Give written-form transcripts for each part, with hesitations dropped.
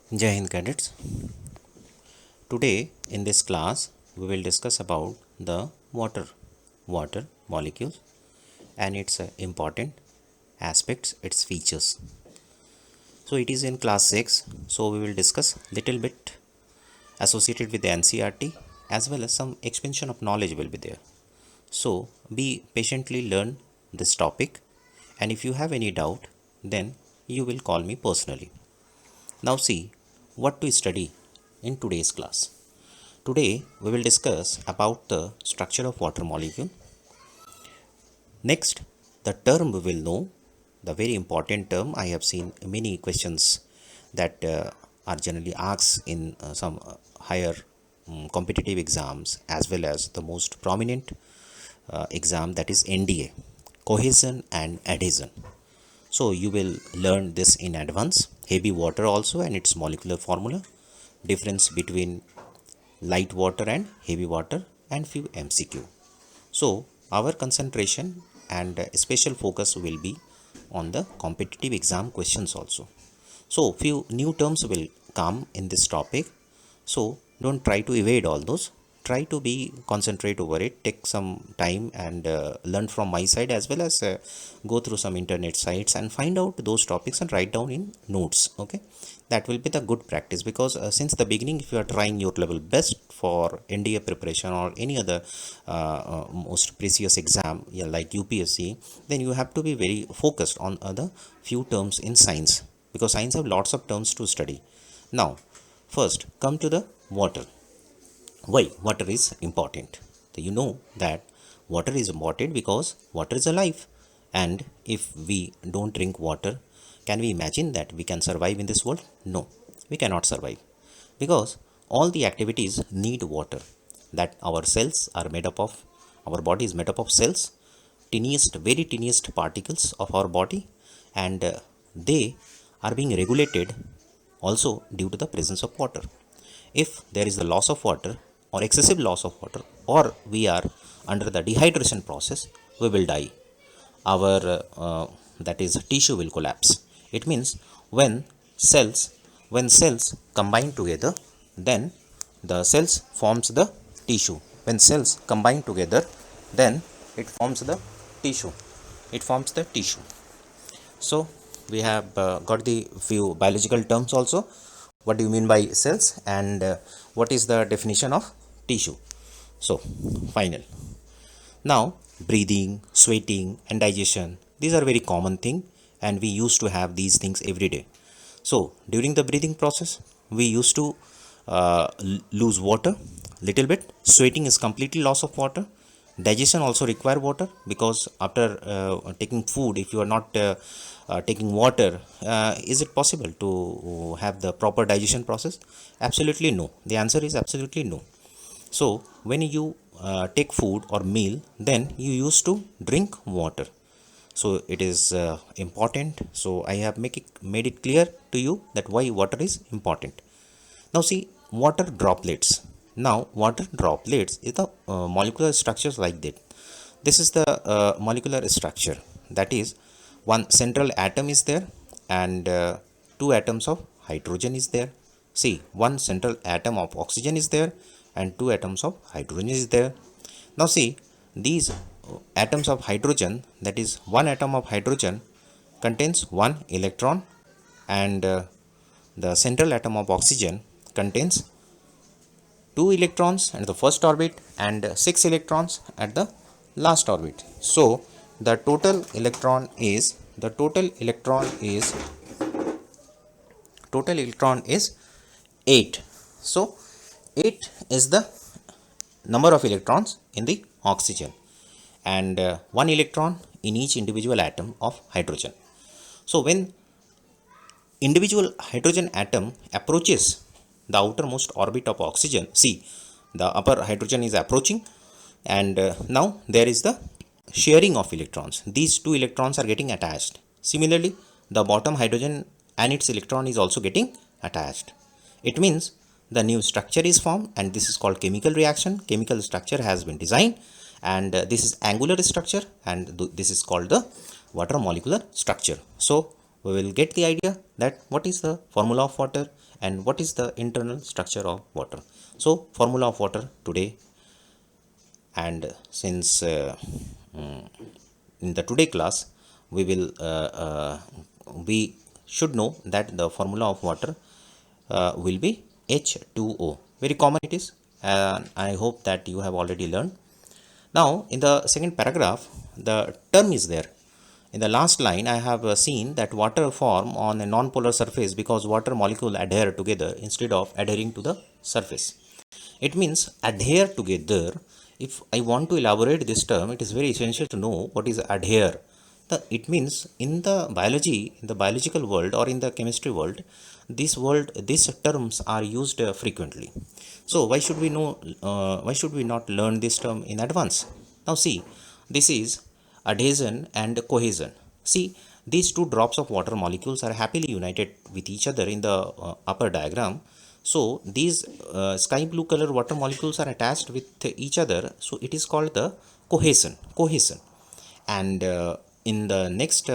Jai Hind cadets. Today in this class we will discuss about the water molecules and its important aspects, its features. So it is in class 6, so we will discuss little bit associated with the NCERT as well as some expansion of knowledge will be there. So be patiently learn this topic, and if you have any doubt then you will call me personally. Now see what to study in today's class. Today we will discuss about the structure of water molecule. Next, the term we will know, the very important term. I have seen many questions that are generally asked in some higher competitive exams as well as the most prominent exam, that is NDA, cohesion and adhesion. So you will learn this in advance. Heavy water also and its molecular formula, difference between light water and heavy water, and few MCQ. So our concentration and special focus will be on the competitive exam questions also. So few new terms will come in this topic. So don't try to evade all those. Try to be concentrate over it. Take some time and learn from my side as well as go through some internet sites and find out those topics and write down in notes. Okay, that will be the good practice, because since the beginning, if you are trying your level best for NDA preparation or any other most precious exam, yeah, like UPSC, then you have to be very focused on other few terms in science, because science have lots of terms to study. Now first come to the water. Why water is important? So you know that water is important because water is alive, and if we don't drink water, can we imagine that we can survive in this world? No, we cannot survive, because all the activities need water. That our cells are made up of, our body is made up of cells, tiniest, very tiniest particles of our body, and they are being regulated also due to the presence of water. If there is a loss of water or excessive loss of water, or we are under the dehydration process, we will die. Our that is tissue will collapse. It means when cells when cells combine together, then the cells forms the tissue. When cells combine together, then it forms the tissue. So we have got the few biological terms also. What do you mean by cells, and what is the definition of tissue? So final. Now breathing, sweating and digestion, these are very common thing, and we used to have these things every day. So during the breathing process, we used to lose water little bit. Sweating is completely loss of water. Digestion also require water, because after taking food, if you are not taking water, is it possible to have the proper digestion process? Absolutely no. The answer is absolutely no. So when you take food or meal, then you used to drink water. So it is important. So I have made it clear to you that why water is important. Now see, water droplets. Now water droplets is the molecular structures like that. This is the molecular structure. That is, one central atom is there, and two atoms of hydrogen is there. See, one central atom of oxygen is there and two atoms of hydrogen is there. Now see, these atoms of hydrogen, that is, one atom of hydrogen contains one electron, and the central atom of oxygen contains 2 electrons at the first orbit and 6 electrons at the last orbit. So the total electron is 8. So 8 is the number of electrons in the oxygen, and 1 electron in each individual atom of hydrogen. So when individual hydrogen atom approaches the outermost orbit of oxygen, see, the upper hydrogen is approaching, and now there is the sharing of electrons. These two electrons are getting attached. Similarly, the bottom hydrogen and its electron is also getting attached. It means the new structure is formed, and this is called chemical reaction. Chemical structure has been designed, and this is angular structure, and this is called the water molecular structure. So we will get the idea that what is the formula of water and what is the internal structure of water. So formula of water today, and since in the today class we will we should know that the formula of water will be H2O. Very common it is, and I hope that you have already learned. Now in the second paragraph the term is there. In the last line I have seen that water form on a non-polar surface because water molecule adhere together instead of adhering to the surface. It means adhere together. If I want to elaborate this term, it is very essential to know what is adhere. It means in the biology, in the biological world or in the chemistry world, these terms are used frequently. So why should we know? Why should we not learn this term in advance? Now see, this is adhesion and cohesion. See, these two drops of water molecules are happily united with each other in the upper diagram. So these sky blue color water molecules are attached with each other. So it is called the cohesion. And in the next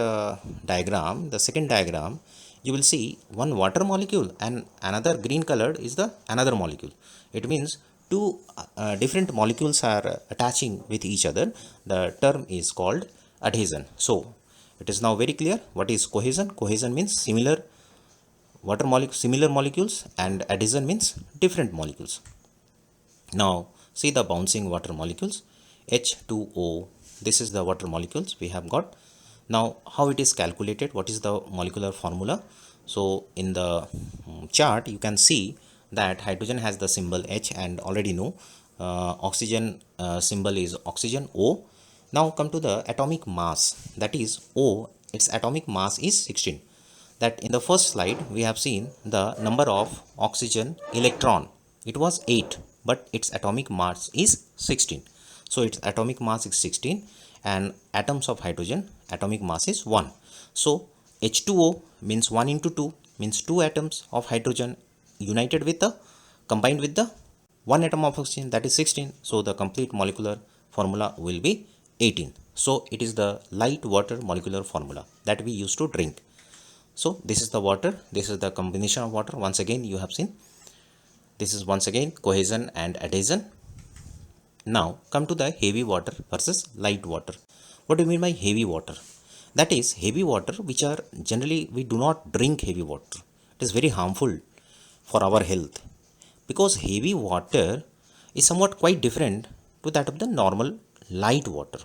diagram, the second diagram, you will see one water molecule and another green colored is the another molecule. It means two different molecules are attaching with each other. The term is called adhesion. So it is now very clear what is cohesion. Cohesion means similar water molecules, similar molecules, and adhesion means different molecules. Now see the bouncing water molecules, H2O. This is the water molecules we have got. Now how it is calculated, what is the molecular formula? So in the chart you can see that hydrogen has the symbol H and already know. Oxygen symbol is oxygen, O. Now come to the atomic mass, that is O. Its atomic mass is 16. That in the first slide we have seen the number of oxygen electron, it was 8, but its atomic mass is 16. So its atomic mass is 16, and atoms of hydrogen atomic mass is 1. So H2O means 1 into 2 means 2 atoms of hydrogen united with the combined with the 1 atom of oxygen, that is 16. So the complete molecular formula will be 18. So it is the light water molecular formula that we used to drink. So this is the water, this is the combination of water. Once again you have seen, this is once again cohesion and adhesion. Now come to the heavy water versus light water. What do you mean by heavy water? That is heavy water which are generally we do not drink heavy water. It is very harmful for our health, because heavy water is somewhat quite different to that of the normal light water.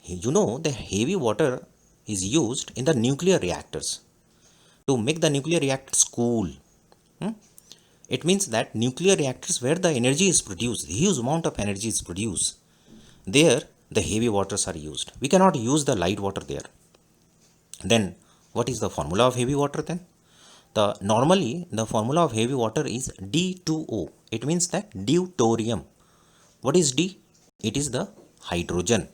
You know, the heavy water is used in the nuclear reactors to make the nuclear reactors cool. It means that nuclear reactors where the energy is produced, huge amount of energy is produced, there the heavy waters are used. We cannot use the light water there. Then what is the formula of heavy water then? Normally the formula of heavy water is D2O. It means that deuterium. What is D? It is the hydrogen.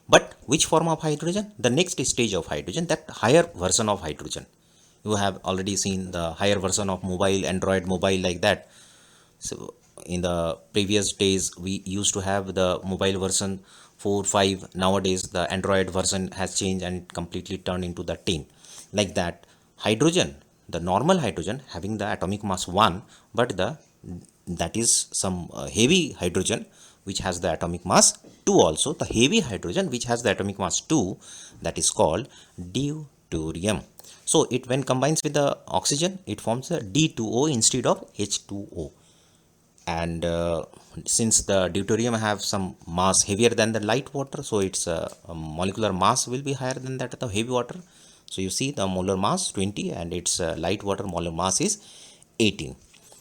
But which form of hydrogen? The next stage of hydrogen, that higher version of hydrogen. You have already seen the higher version of mobile, Android mobile, like that. So in the previous days we used to have the mobile version 4, 5. Nowadays the Android version has changed and completely turned into the 10. Like that, hydrogen, the normal hydrogen having the atomic mass 1, but that is some heavy hydrogen which has the atomic mass 2 also. The heavy hydrogen which has the atomic mass 2, that is called deuterium. So it when combines with the oxygen, it forms a D2O instead of H2O. And since the deuterium have some mass heavier than the light water, so its molecular mass will be higher than that of the heavy water. So you see the molar mass 20 and its light water molar mass is 18.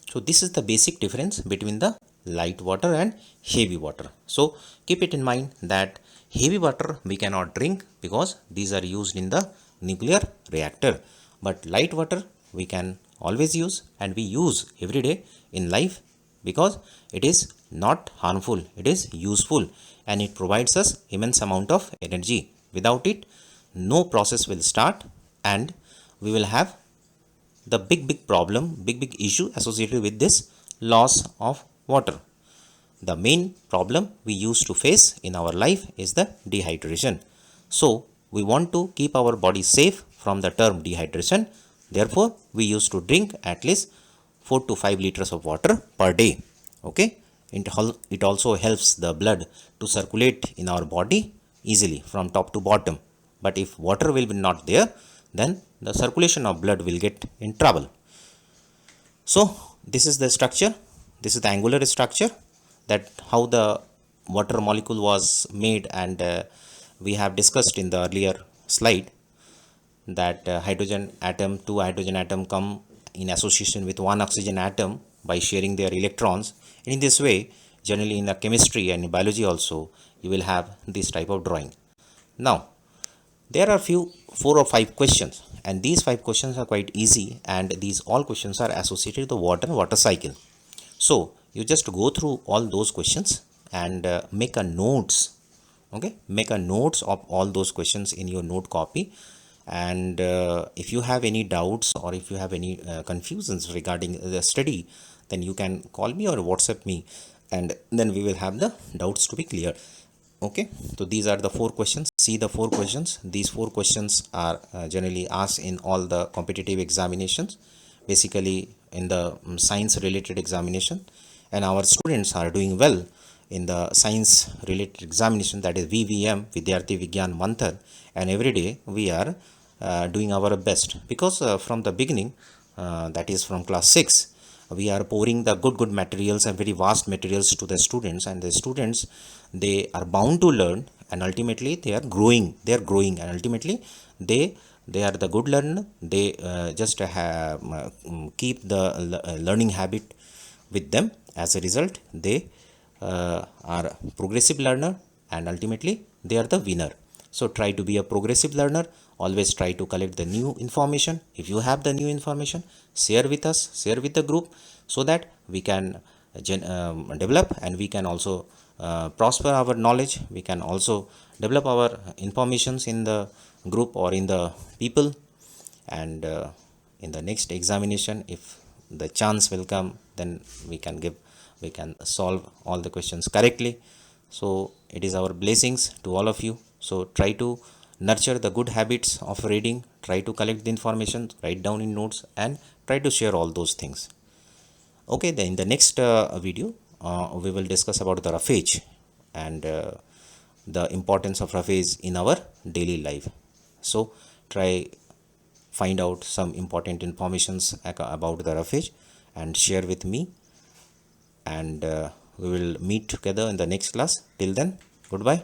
So this is the basic difference between the light water and heavy water. So keep it in mind that heavy water we cannot drink because these are used in the nuclear reactor, but light water we can always use and we use every day in life because it is not harmful, it is useful, and it provides us immense amount of energy. Without it, no process will start and we will have the big problem, big issue associated with this loss of water. The main problem we used to face in our life is the dehydration. So we want to keep our body safe from the term dehydration. Therefore we used to drink at least 4 to 5 liters of water per day. Okay, it also helps the blood to circulate in our body easily from top to bottom. But if water will be not there, then the circulation of blood will get in trouble. So this is the structure, this is the angular structure, that how the water molecule was made. And we have discussed in the earlier slide that hydrogen atom, two hydrogen atom come in association with one oxygen atom by sharing their electrons. And in this way, generally in the chemistry and in biology also, you will have this type of drawing. Now there are few 4 or 5 questions, and these 5 questions are quite easy, and these all questions are associated with the water cycle. So you just go through all those questions and make a notes. Okay, make a notes of all those questions in your note copy. And if you have any doubts, or if you have any confusions regarding the study, then you can call me or WhatsApp me, and then we will have the doubts to be cleared. Okay, so these are the 4 questions. See the 4 questions. These 4 questions are generally asked in all the competitive examinations, basically in the science related examination. And our students are doing well in the science related examination, that is VVM, Vidyarthi Vigyan Manthar. And every day we are doing our best, because from the beginning, that is from class 6, we are pouring the good materials and very vast materials to the students. And the students, they are bound to learn, and ultimately they are growing, and ultimately they are the good learner. They just have keep the learning habit with them. As a result, they are progressive learner, and ultimately they are the winner. So try to be a progressive learner. Always try to collect the new information. If you have the new information, share with us, share with the group, so that we can develop, and we can also prosper our knowledge. We can also develop our informations in the group or in the people. And in the next examination, if the chance will come, then we can solve all the questions correctly. So it is our blessings to all of you. So try to nurture the good habits of reading, try to collect the information, write down in notes, and try to share all those things. Okay, then in the next video we will discuss about the roughage, and the importance of roughage in our daily life. So try find out some important informations about the roughage and share with me. And we will meet together in the next class. Till then, goodbye.